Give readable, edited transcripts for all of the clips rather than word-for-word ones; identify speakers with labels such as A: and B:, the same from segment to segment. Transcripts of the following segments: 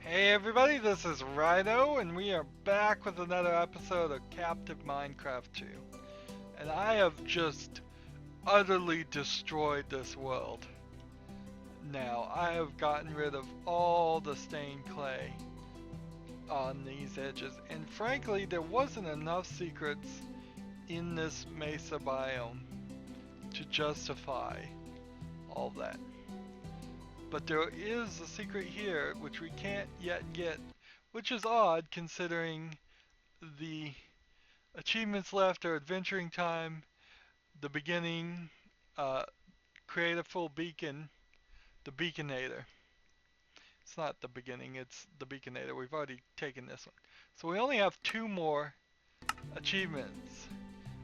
A: Hey everybody, this is Rydo, and we are back with another episode of Captive Minecraft 2. And I have just utterly destroyed this world. Now, I have gotten rid of all the stained clay on these edges, and frankly, there wasn't enough secrets in this mesa biome to justify all that. But there is a secret here which we can't yet get, which is odd considering the achievements left are adventuring time, the beginning, uh, create a full beacon, the beaconator. It's not the beginning, it's the beaconator. We've already taken this one. So we only have two more achievements,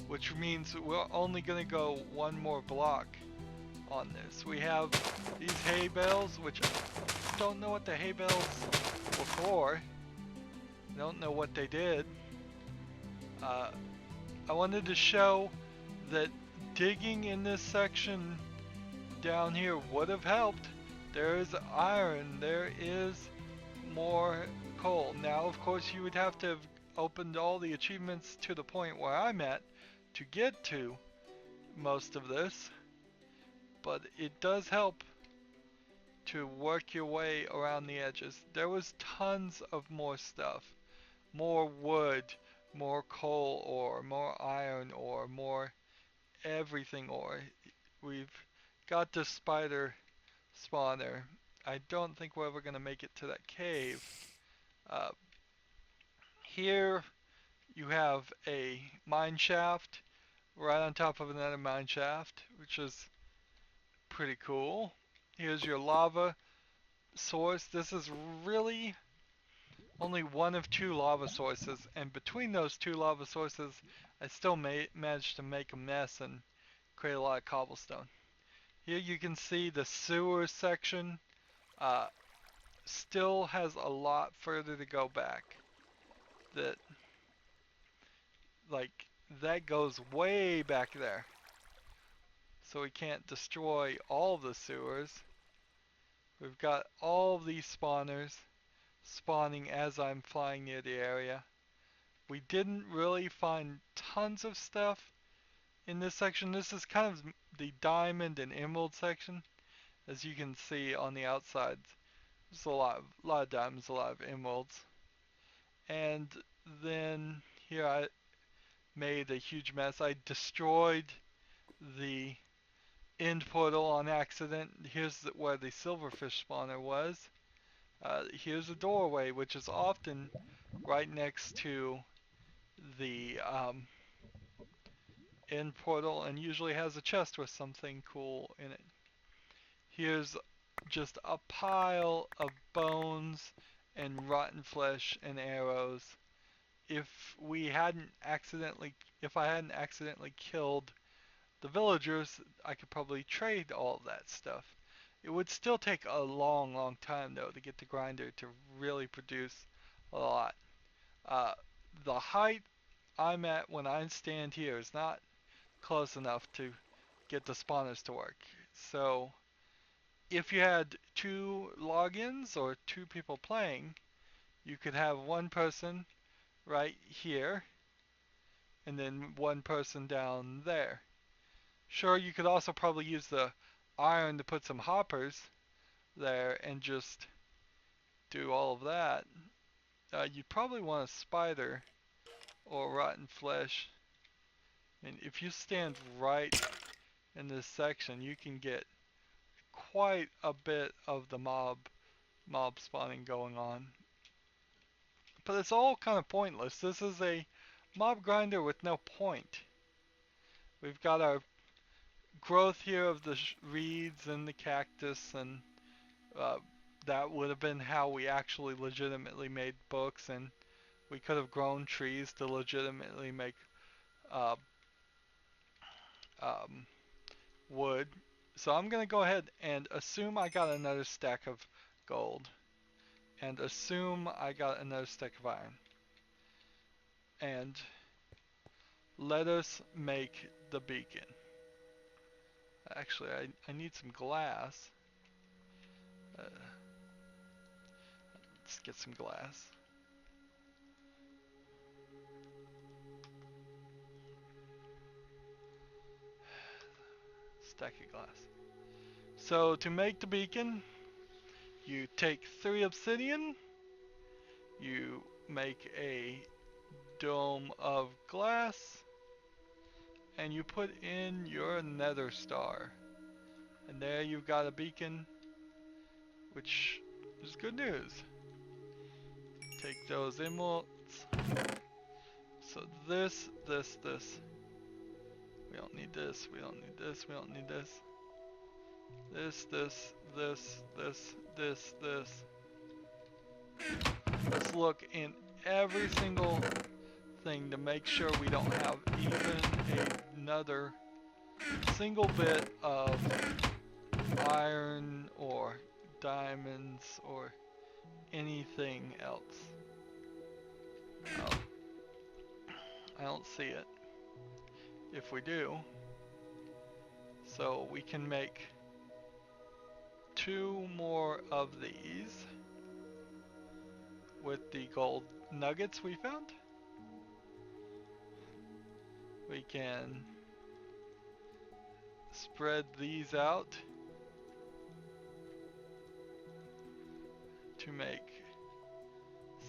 A: which means we're only going to go one more block on this. We have these hay bales, which I don't know what the hay bales were for. I don't know what they did. Uh, I wanted to show that digging in this section down here would have helped. There is iron, there is more coal. Now, of course, you would have to have opened all the achievements to the point where I'm at to get to most of this, but it does help to work your way around the edges. There was tons of more stuff. More wood, more coal ore, more iron ore, more everything ore. We've got the spider spawner. I don't think we're ever going to make it to that cave. Uh, Here you have a mine shaft right on top of another mine shaft, which is pretty cool. Here's your lava source. This is really only one of two lava sources, and between those two lava sources, I still managed to make a mess and create a lot of cobblestone. Here you can see the sewer section uh, still has a lot further to go back. That like that goes way back there. So we can't destroy all the sewers. We've got all of these spawners spawning as I'm flying near the area. We didn't really find tons of stuff in this section. This is kind of the diamond and emerald section. As you can see on the outside, there's a lot of diamonds, a lot of emeralds. And then here I made a huge mess. I destroyed the end portal on accident. Here's where the silverfish spawner was. Here's a doorway, which is often right next to the end portal and usually has a chest with something cool in it. Here's just a pile of bones and rotten flesh and arrows. If we hadn't accidentally, if I hadn't accidentally killed the villagers, I could probably trade all of that stuff. It would still take a long, long time though to get the grinder to really produce a lot. Uh, the height I'm at when I stand here is not close enough to get the spawners to work. So if you had two logins or two people playing, you could have one person right here and then one person down there. Sure, you could also probably use the iron to put some hoppers there and just do all of that. You'd probably want a spider or rotten flesh. And if you stand right in this section, you can get quite a bit of the mob spawning going on. But it's all kind of pointless. This is a mob grinder with no point. We've got our growth here of the reeds and the cactus, and uh, that would have been how we actually legitimately made books, and we could have grown trees to legitimately make uh, um, wood. So I'm gonna go ahead and assume I got another stack of gold, and assume I got another stack of iron, and let us make the beacon. Actually, I need some glass. Let's Let's get some glass. Stack of glass. So to make the beacon, you take 3 obsidian, you make a dome of glass, and you put in your nether star. And there you've got a beacon, which is good news. Take those emeralds. So this. We don't need this, we don't need this, we don't need this. This. Let's look in every single thing to make sure we don't have even another single bit of iron or diamonds or anything else. I don't see it. If we do, so we can make 2 more of these with the gold nuggets we found. We can spread these out to make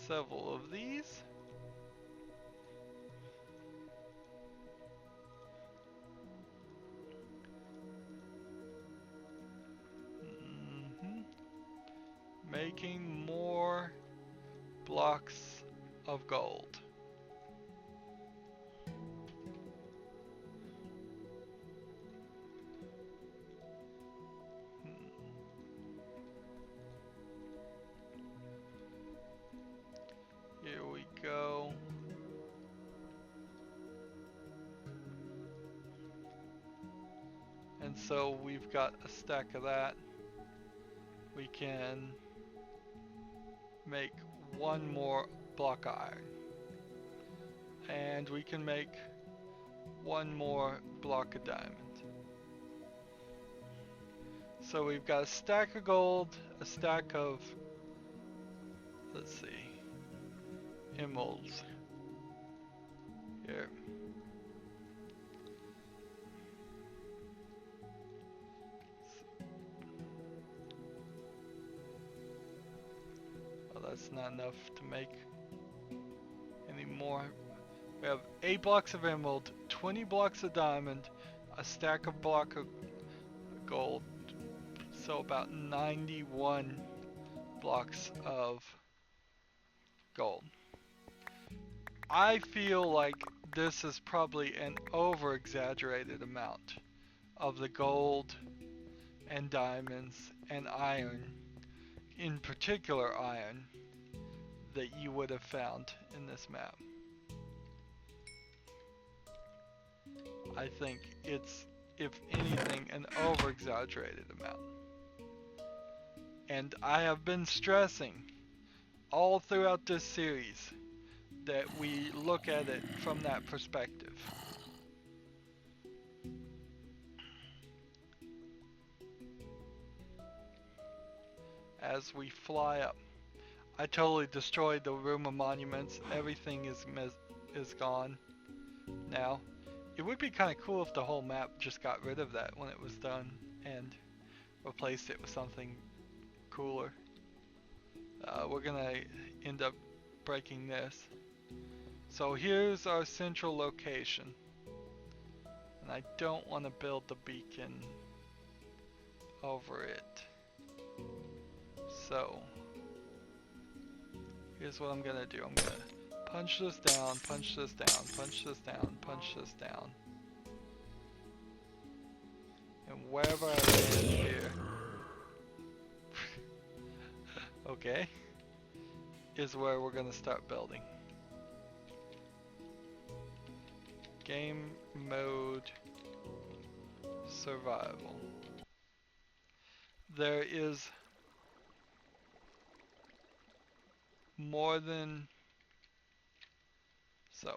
A: several of these. Making more blocks of gold. Here we go. And so we've got a stack of that. We can make 1 more block of iron. And we can make 1 more block of diamond. So we've got a stack of gold, a stack of, let's see, emeralds. Here. Well, that's not enough to make any more. We have 8 blocks of emerald, 20 blocks of diamond, a stack of block of gold, so about 91 blocks of gold. I feel like this is probably an over-exaggerated amount of the gold and diamonds and iron, in particular iron, that you would have found in this map. I think it's, if anything, an over-exaggerated amount. And I have been stressing all throughout this series that we look at it from that perspective. As we fly up. I totally destroyed the room of monuments. Everything is gone now. It would be kind of cool if the whole map just got rid of that when it was done and replaced it with something cooler. We're gonna end up breaking this. So here's our central location. And I don't want to build the beacon over it. So here's what I'm gonna do. I'm gonna punch this down, punch this down, punch this down, punch this down. And wherever I land here, okay, is where we're gonna start building. Game mode survival. There is more than, so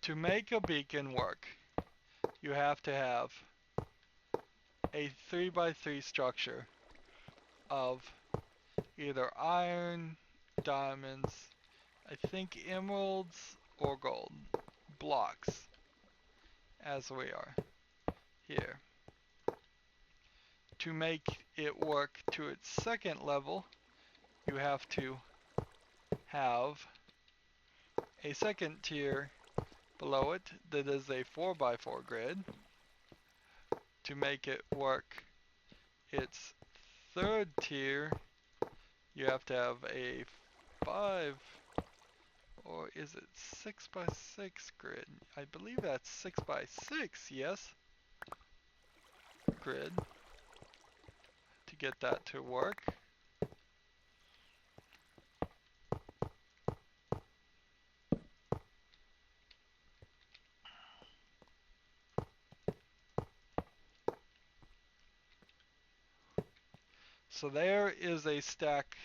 A: to make a beacon work, you have to have a 3x3 structure of either iron, diamonds, I think emeralds, or gold blocks, as we are here. To make it work to its second level, you have to have a second tier below it that is a 4x4 grid. To make it work its third tier, you have to have a 5, or is it 6x6 grid? I believe that's 6x6, yes, grid, to get that to work. So there is a stack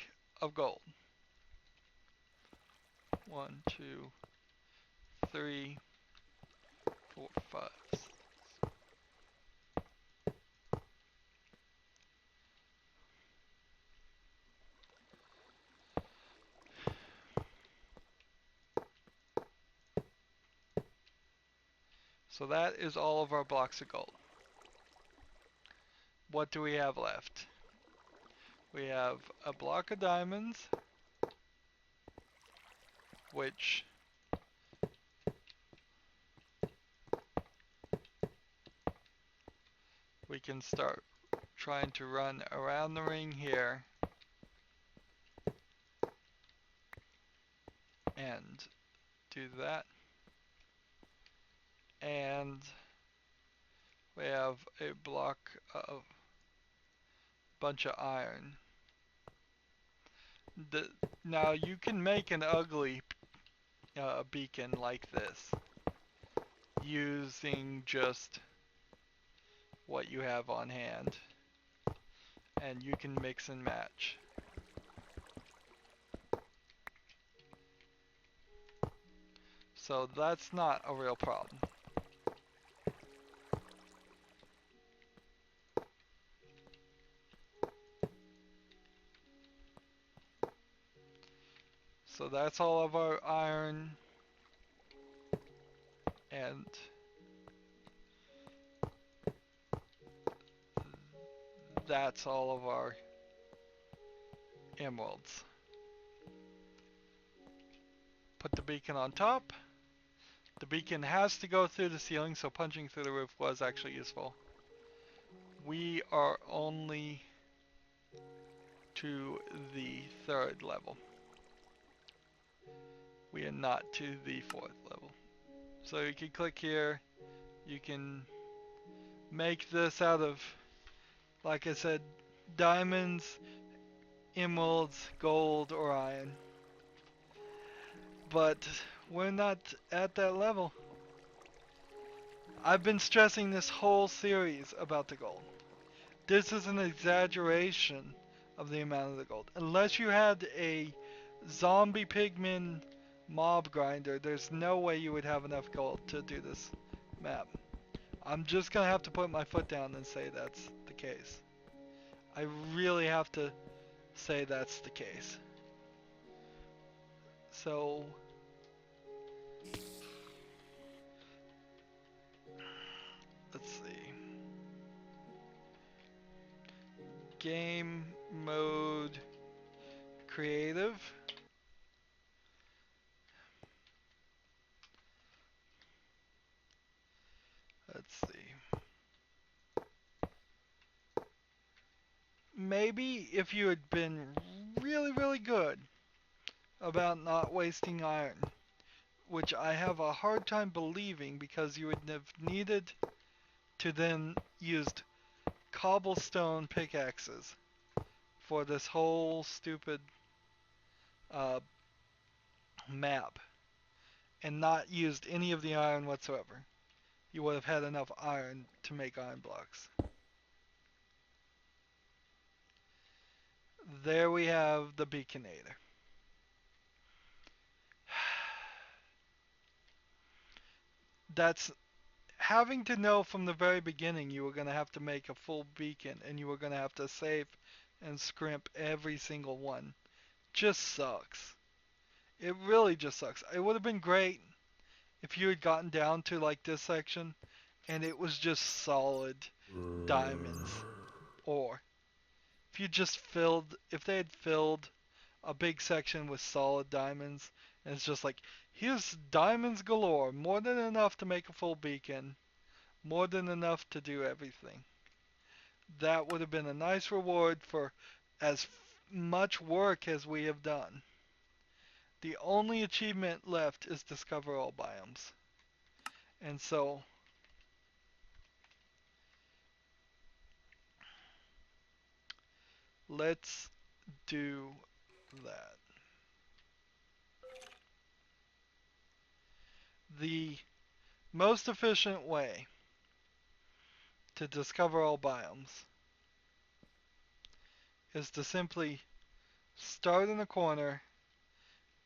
A: of gold. 1, 2, 3, 4, 5. So that is all of our blocks of gold. What do we have left? We have a block of diamonds, which we can start trying to run around the ring here and do that. And we have a block of bunch of iron. Now you can make an ugly beacon like this using just what you have on hand, and you can mix and match. So that's not a real problem. So that's all of our iron, and that's all of our emeralds. Put the beacon on top. The beacon has to go through the ceiling, so punching through the roof was actually useful. We are only to the third level. We are not to the fourth level. So you can click here. You can make this out of, like I said, diamonds, emeralds, gold, or iron. But we're not at that level. I've been stressing this whole series about the gold. This is an exaggeration of the amount of the gold. Unless you had a zombie pigman mob grinder, there's no way you would have enough gold to do this map. I'm just gonna have to put my foot down and say that's the case. I really have to say that's the case. So let's see. Game mode creative. Let's see. Maybe if you had been really good about not wasting iron, which I have a hard time believing because you would have needed to then used cobblestone pickaxes for this whole stupid uh, map and not used any of the iron whatsoever. You would have had enough iron to make iron blocks. There we have the beaconator. That's having to know from the very beginning you were going to have to make a full beacon and you were going to have to save and scrimp every single one. Just sucks. It really just sucks. It would have been great if you had gotten down to like this section and it was just solid diamonds. Or if you just filled, if they had filled a big section with solid diamonds and it's just like, here's diamonds galore, more than enough to make a full beacon, more than enough to do everything. That would have been a nice reward for as much work as we have done. The only achievement left is discover all biomes. And so let's do that. The most efficient way to discover all biomes is to simply start in a corner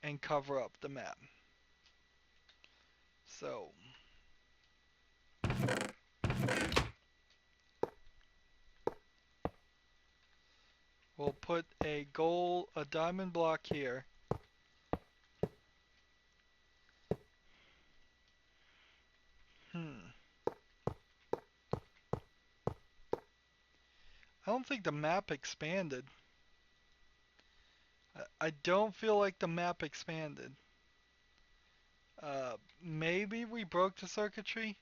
A: and cover up the map. So we'll put a diamond block here. I don't think the map expanded. I don't feel like the map expanded. Maybe we broke the circuitry,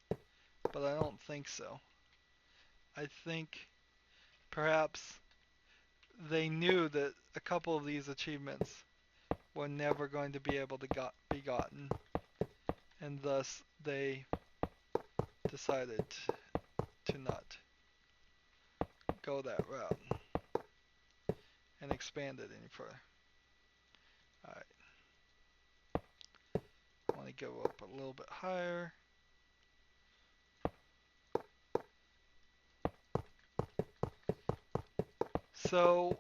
A: but I don't think so. I think perhaps they knew that a couple of these achievements were never going to be able to be gotten, and thus they decided to not go that route and expand it any further. Alright. I want to go up a little bit higher. So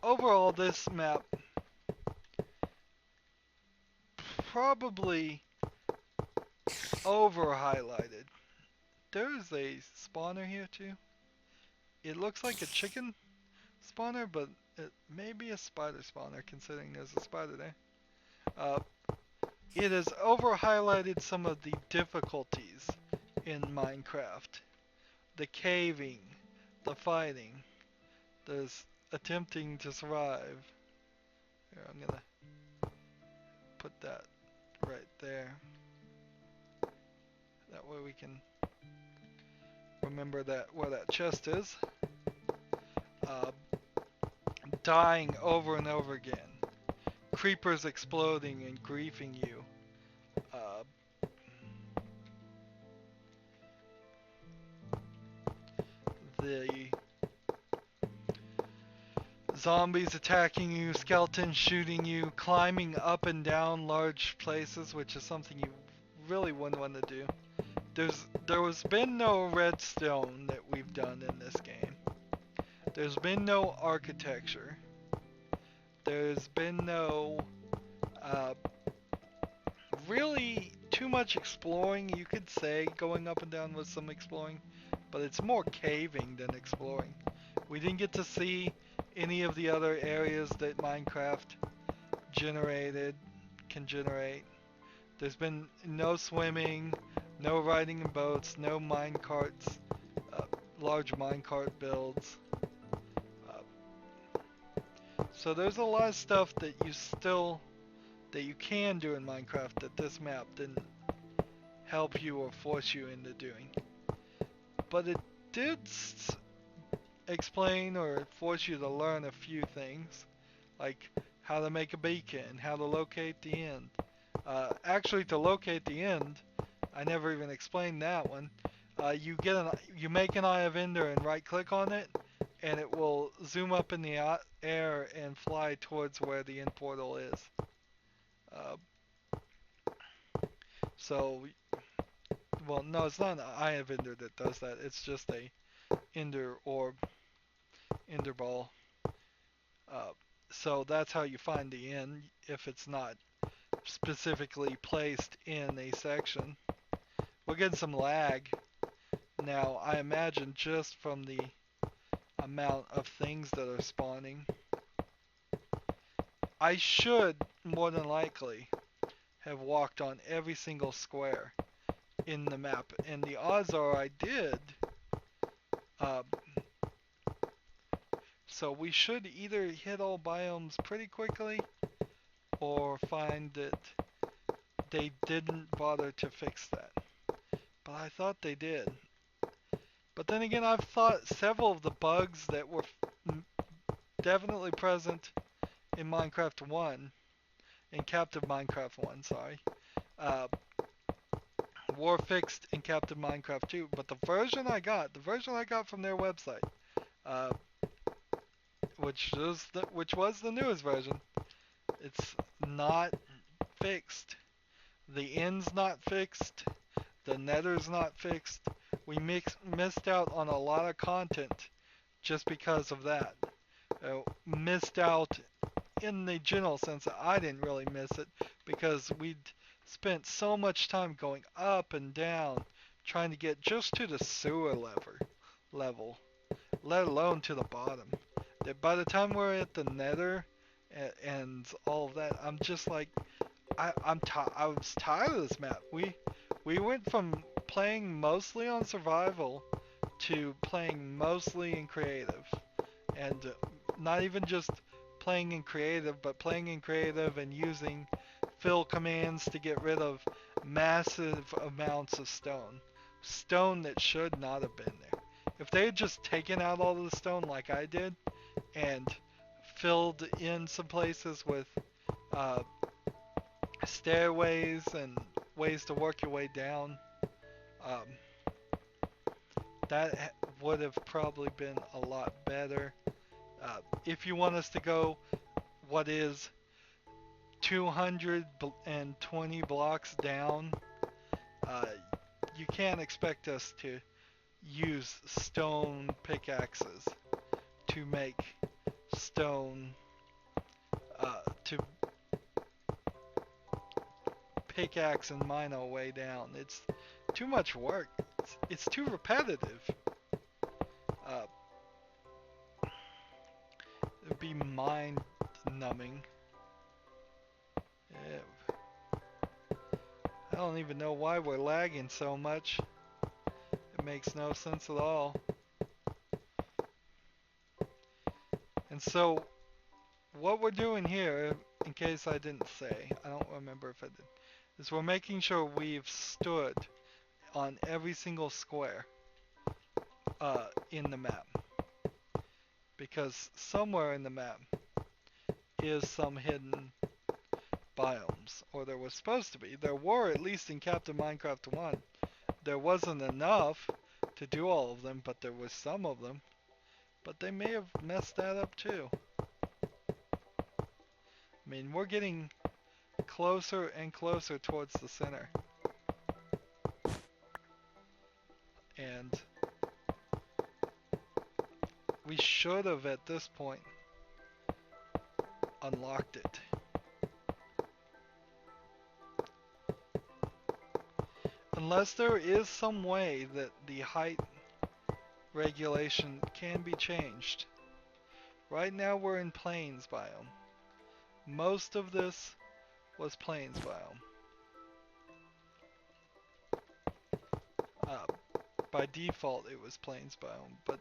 A: overall, this map probably over highlighted. There's a spawner here too. It looks like a chicken spawner, but it may be a spider spawner considering there's a spider there. It has over highlighted some of the difficulties in Minecraft. The caving, the fighting, there's attempting to survive. Here, I'm gonna put that right there. That way we can remember that where that chest is. Dying over and over again. Creepers exploding and griefing you. The zombies attacking you, skeletons shooting you, climbing up and down large places, which is something you really wouldn't want to do. There has been no redstone that we've done in this game. There's been no architecture. There's been no really too much exploring. You could say going up and down was some exploring, but it's more caving than exploring. We didn't get to see any of the other areas that Minecraft can generate. There's been no swimming, no riding in boats, no minecarts, large minecart builds. So there's a lot of stuff that you can do in Minecraft that this map didn't help you or force you into doing. But it did explain or force you to learn a few things, like how to make a beacon, how to locate the end. Actually, to locate the end, I never even explained that one. You make an Eye of Ender and right-click on it, and it will zoom up in the air and fly towards where the end portal is. Well, no, it's not an Eye of Ender that does that. It's just a Ender orb, Ender ball. So that's how you find the end if it's not specifically placed in a section. We're getting some lag now, I imagine, just from the amount of things that are spawning. I should, more than likely, have walked on every single square in the map, and the odds are I did. Uh, so we should either hit all biomes pretty quickly, or find that they didn't bother to fix that. But I thought they did. But then again, I've thought several of the bugs that were definitely present in Minecraft 1, in Captive Minecraft 1, sorry, uh, were fixed in Captive Minecraft 2. But the version I got from their website, uh, which was the newest version, it's not fixed. The end's not fixed. The nether's not fixed. We missed out on a lot of content just because of that. Missed out in the general sense that I didn't really miss it because we'd spent so much time going up and down trying to get just to the sewer level, let alone to the bottom. That by the time we're at the nether and all of that, I'm just like, I was tired of this map. We went from playing mostly on survival to playing mostly in creative, and not even just playing in creative, but playing in creative and using fill commands to get rid of massive amounts of stone that should not have been there. If they had just taken out all of the stone like I did and filled in some places with stairways and ways to work your way down, that would have probably been a lot better. If you want us to go what is 220 blocks down, you can't expect us to use stone pickaxes to make stone, to pickaxe and mine our way down. It's too much work. It's too repetitive. It'd be mind numbing. Yeah. I don't even know why we're lagging so much. It makes no sense at all. And so, what we're doing here, in case I didn't say, I don't remember if I did, is we're making sure we've stood on every single square in the map. Because somewhere in the map is some hidden biomes, or there was supposed to be. There were, at least in Captain Minecraft 1. There wasn't enough to do all of them, but there was some of them. But they may have messed that up too. I mean, we're getting closer and closer towards the center. And we should have, at this point, unlocked it. Unless there is some way that the height regulation can be changed. Right now we're in plains biome. Most of this was plains biome. By default it was plains biome, but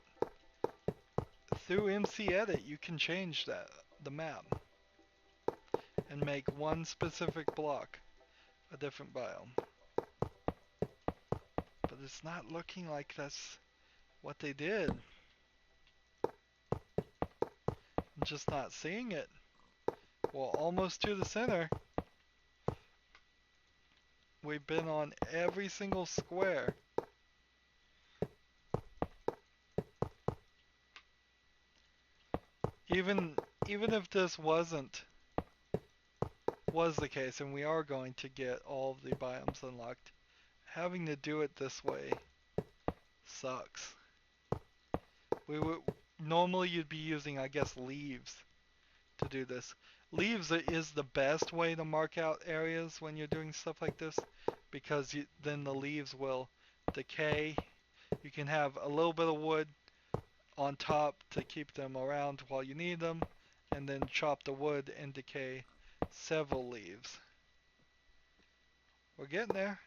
A: through MC Edit you can change that, the map, and make one specific block a different biome. But it's not looking like that's what they did. I'm just not seeing it. Well, almost to the center. We've been on every single square. Even if this was the case, and we are going to get all of the biomes unlocked, having to do it this way sucks. Normally you'd be using, I guess, leaves to do this. Leaves is the best way to mark out areas when you're doing stuff like this, because then the leaves will decay. You can have a little bit of wood on top to keep them around while you need them, and then chop the wood and decay several leaves. We're getting there.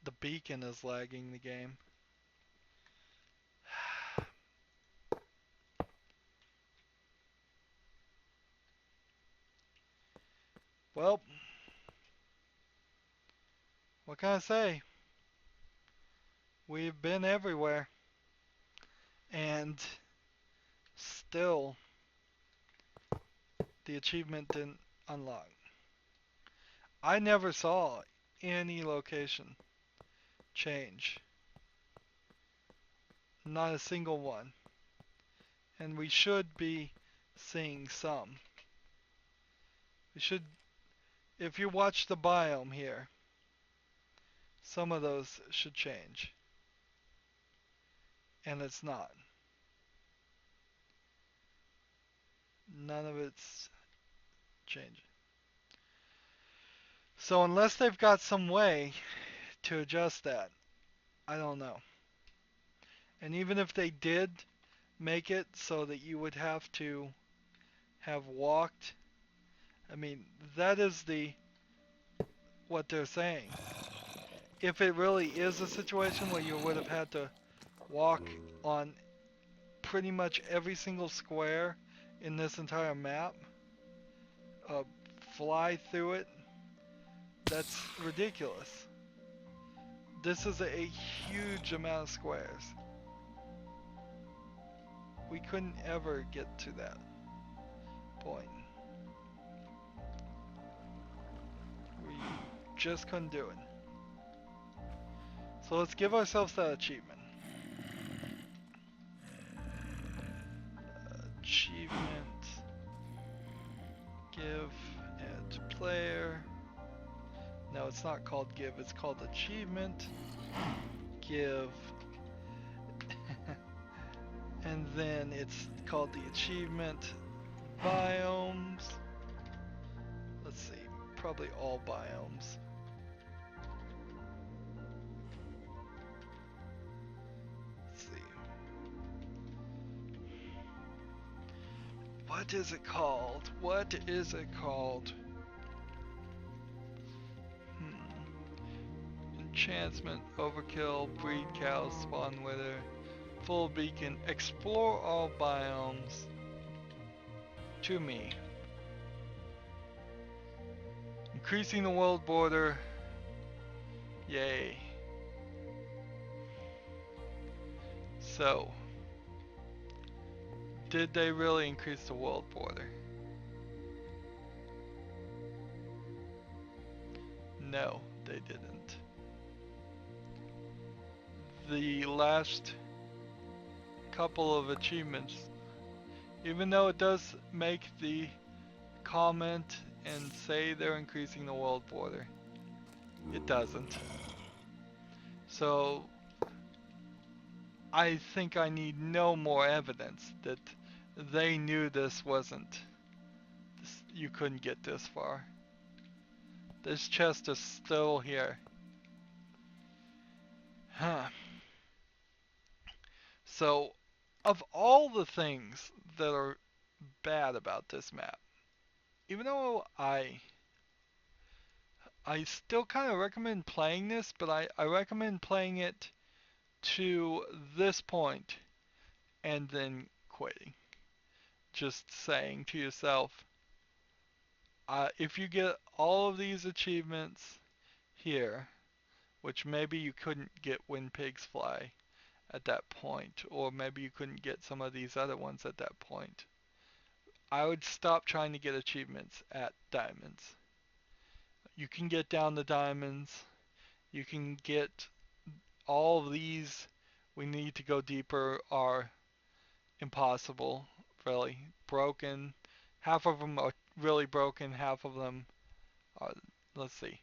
A: The beacon is lagging the game. Well, what can I say? We've been everywhere, and still the achievement didn't unlock. I never saw any location change. Not a single one. And we should be seeing some. We should, if you watch the biome here, some of those should change. And it's not. None of it's changing. So unless they've got some way to adjust that, I don't know. And even if they did make it so that you would have to have walked, I mean, that is what they're saying. If it really is a situation where you would have had to walk on pretty much every single square in this entire map, uh, fly through it, that's ridiculous. This is a huge amount of squares. We couldn't ever get to that point. We just couldn't do it. So let's give ourselves that achievement. Achievement. Give add player. No, it's not called give, it's called achievement. Give. And then it's called the achievement biomes. Let's see, probably all biomes. Let's see. What is it called? What is it called? Enchantment, overkill, breed cows, spawn wither, full beacon, explore all biomes. To me. Increasing the world border. Yay. So, did they really increase the world border? No, they didn't. The last couple of achievements, even though it does make the comment and say they're increasing the world border, it doesn't. So I think I need no more evidence that they knew this wasn't, you couldn't get this far. This chest is still here. Huh. So, of all the things that are bad about this map, even though I still kind of recommend playing this, but I recommend playing it to this point and then quitting. Just saying to yourself, if you get all of these achievements here, which maybe you couldn't get when pigs fly at that point, or maybe you couldn't get some of these other ones at that point, I would stop trying to get achievements at diamonds. You can get down the diamonds, you can get all of these. We need to go deeper are impossible, really. Broken. Half of them are really broken, half of them are, let's see.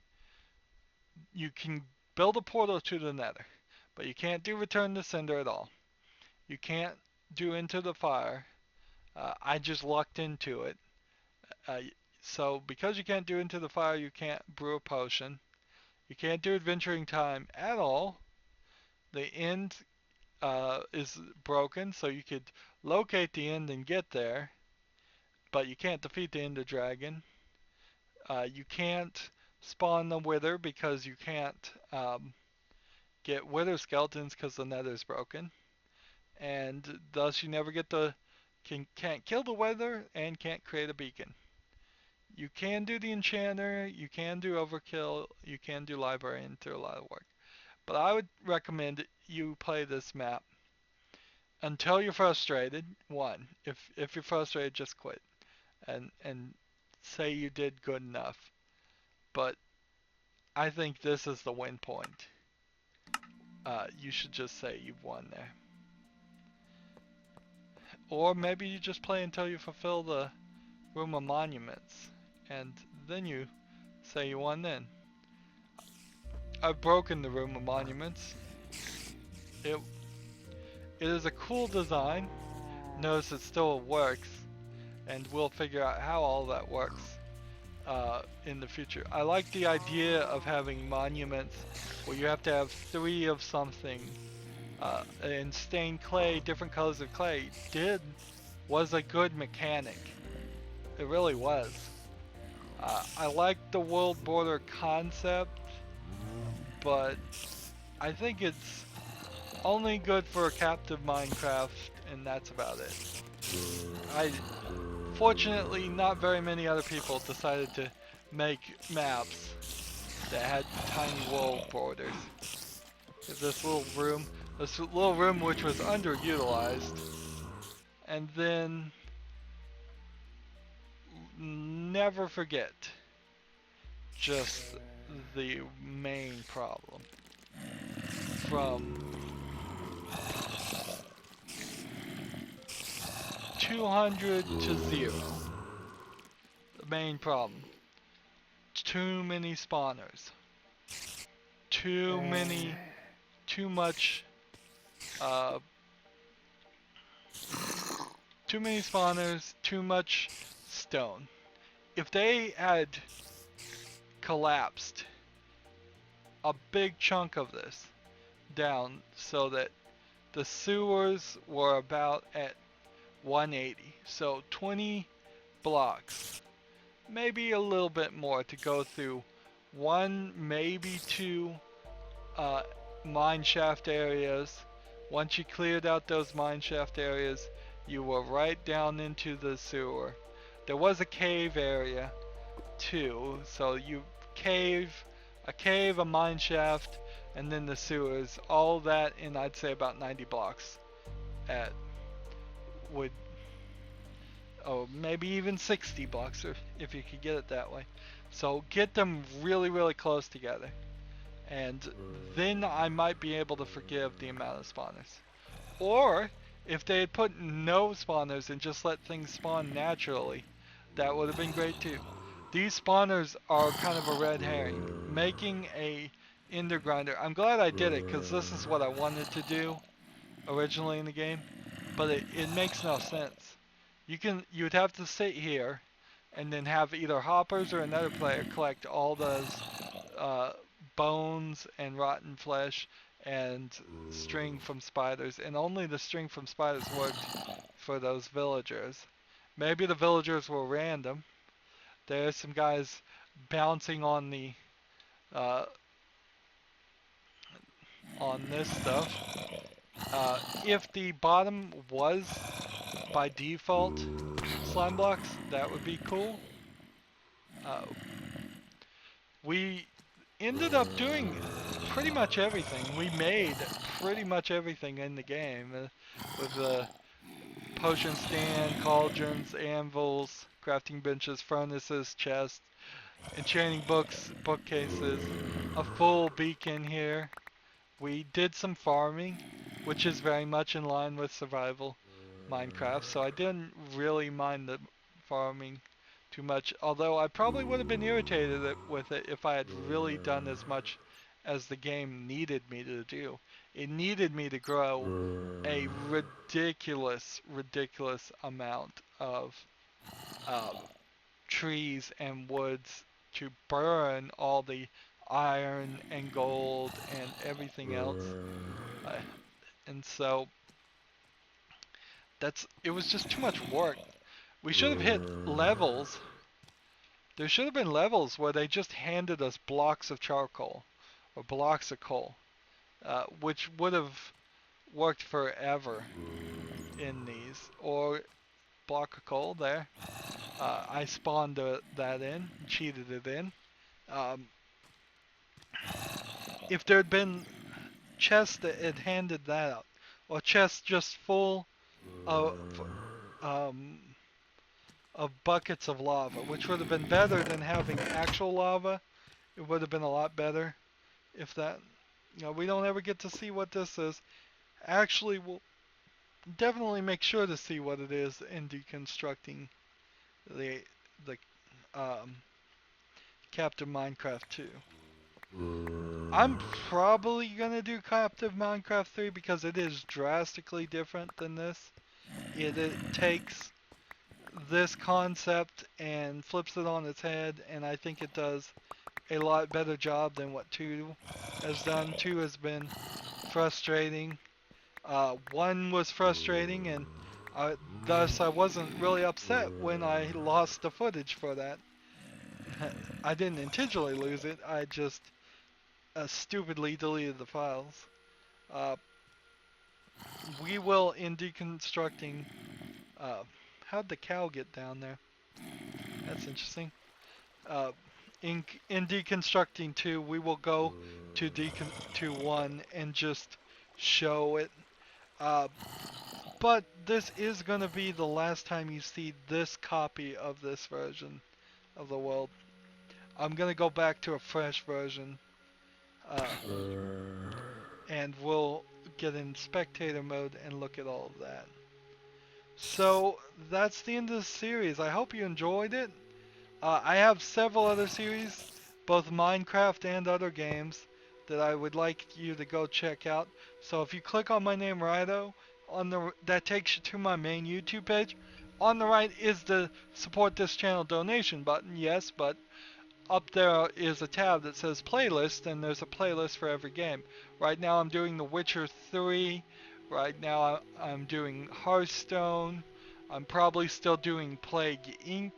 A: You can build a portal to the nether, but you can't do return to sender at all. You can't do into the fire. I just lucked into it. Uh, so because you can't do into the fire, you can't brew a potion. You can't do adventuring time at all. The end is broken, so you could locate the end and get there, but you can't defeat the Ender Dragon. You can't spawn the Wither because you can't get Wither skeletons because the Nether's broken, and thus you never get the can't kill the Wither and can't create a beacon. You can do the Enchanter, you can do Overkill, you can do Librarian through a lot of work. But I would recommend you play this map until you're frustrated. One, if you're frustrated, just quit and say you did good enough. But I think this is the win point. You should just say you've won there. Or maybe you just play until you fulfill the Room of Monuments, and then you say you won then. I've broken the Room of Monuments. It is a cool design. Notice it still works, and we'll figure out how all that works in the future. I like the idea of having monuments where you have to have 3 of something. And stained clay, different colors of clay, was a good mechanic. It really was. I like the world border concept, but I think it's only good for a captive Minecraft, and that's about it. Fortunately, not very many other people decided to make maps that had tiny world borders. This little room which was underutilized, and then never forget just the main problem from 200 to 0. The main problem: too many spawners, too much too many spawners, too much stone. If they had collapsed a big chunk of this down so that the sewers were about at 180, so 20 blocks, maybe a little bit more to go through 1, maybe 2 mine shaft areas. Once you cleared out those mine shaft areas, you were right down into the sewer. There was a cave area too, so you a cave, a mine shaft, and then the sewers. All that in, I'd say, about 90 blocks. Maybe even 60 blocks if you could get it that way. So get them really, really close together, and then I might be able to forgive the amount of spawners. Or if they had put no spawners and just let things spawn naturally, that would have been great too. These spawners are kind of a red herring. Making a ender grinder, I'm glad I did it because this is what I wanted to do originally in the game, but it makes no sense. You'd have to sit here and then have either hoppers or another player collect all those bones and rotten flesh and string from spiders, and only the string from spiders worked for those villagers. Maybe the villagers were random. There's some guys bouncing on the on this stuff. If the bottom was by default slime blocks, that would be cool. We ended up doing pretty much everything. We made pretty much everything in the game with the potion stand, cauldrons, anvils, crafting benches, furnaces, chests, enchanting books, bookcases, a full beacon here. We did some farming, which is very much in line with survival Minecraft, so I didn't really mind the farming too much, although I probably would have been irritated with it if I had really done as much as the game needed me to do. It needed me to grow a ridiculous amount of trees and woods to burn all the iron and gold and everything else. Uh, and so it was just too much work. We should have hit levels. There should have been levels where they just handed us blocks of charcoal or blocks of coal, which would have worked forever in these. Or block of coal there. I spawned that in, cheated it in. Um, if there had been chests that had handed that out, or chests just full of um, buckets of lava, which would have been better than having actual lava. It would have been a lot better if that. We don't ever get to see what this is. Actually, we'll definitely make sure to see what it is in deconstructing the the um, Captive Minecraft 2. I'm probably gonna do Captive Minecraft 3 because it is drastically different than this. It takes this concept and flips it on its head, and I think it does a lot better job than what 2 has done. 2 has been frustrating. 1 was frustrating, and thus I wasn't really upset when I lost the footage for that. I didn't intentionally lose it, I just stupidly deleted the files. Uh, we will, in deconstructing, uh, how'd the cow get down there? That's interesting. Uh, in deconstructing 2, we will go to 1 and just show it. Uh, but this is going to be the last time you see this copy of this version of the world. I'm going to go back to a fresh version. Uh, and we'll get in spectator mode and look at all of that. So that's the end of the series. I hope you enjoyed it. I have several other series, both Minecraft and other games, that I would like you to go check out. So if you click on my name, Rydo, that takes you to my main YouTube page. On the right is the support this channel donation button, yes, but up there is a tab that says playlist, and there's a playlist for every game. Right now I'm doing The Witcher 3. Right now I'm doing Hearthstone. I'm probably still doing Plague Inc.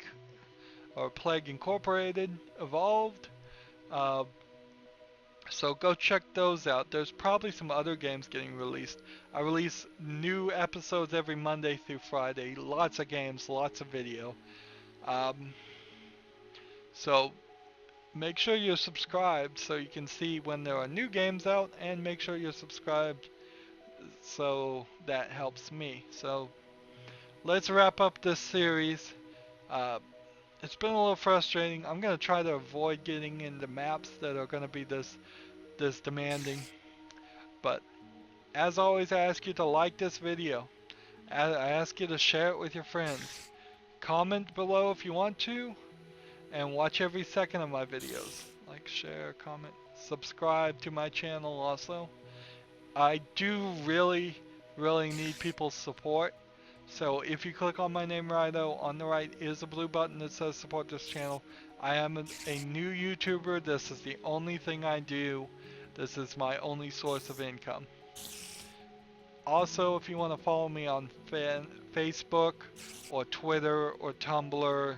A: or Plague Incorporated, Evolved. Uh, so go check those out. There's probably some other games getting released. I release new episodes every Monday through Friday. Lots of games, lots of video. Um, so make sure you're subscribed so you can see when there are new games out, and make sure you're subscribed so that helps me. So let's wrap up this series. Uh, it's been a little frustrating. I'm going to try to avoid getting into maps that are going to be this demanding. But as always, I ask you to like this video. I ask you to share it with your friends. Comment below if you want to, and watch every second of my videos. Like, share, comment, subscribe to my channel also. I do really need people's support. So if you click on my name, Rydo, on the right is a blue button that says support this channel. I am a new YouTuber. This is the only thing I do. This is my only source of income. Also, if you want to follow me on Facebook or Twitter or Tumblr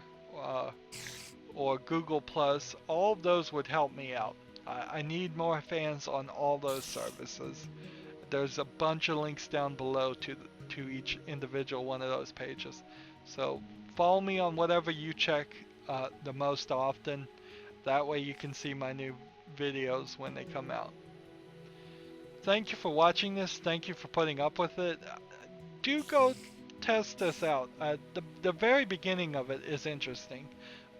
A: or Google Plus, all of those would help me out. I need more fans on all those services. There's a bunch of links down below to each individual one of those pages. So follow me on whatever you check the most often. That way you can see my new videos when they come out. Thank you for watching this. Thank you for putting up with it. Do go test this out. The very beginning of it is interesting,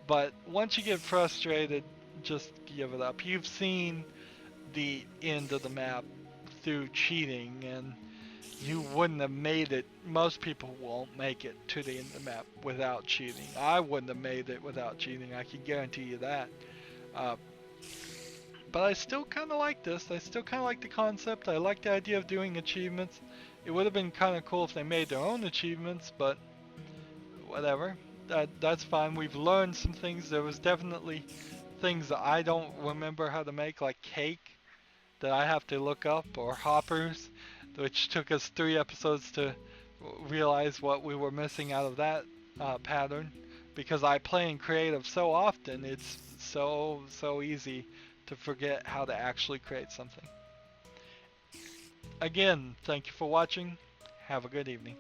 A: but once you get frustrated, just give it up. You've seen the end of the map through cheating, and you wouldn't have made it. Most people won't make it to the end of the map without cheating. I wouldn't have made it without cheating. I can guarantee you that. But I still kind of like this. I still kind of like the concept. I like the idea of doing achievements. It would have been kind of cool if they made their own achievements, but whatever. That's fine. We've learned some things. There was definitely things that I don't remember how to make, like cake, that I have to look up, or hoppers, which took us 3 episodes to realize what we were missing out of that pattern. Because I play in creative so often, it's so easy to forget how to actually create something. Again, thank you for watching. Have a good evening.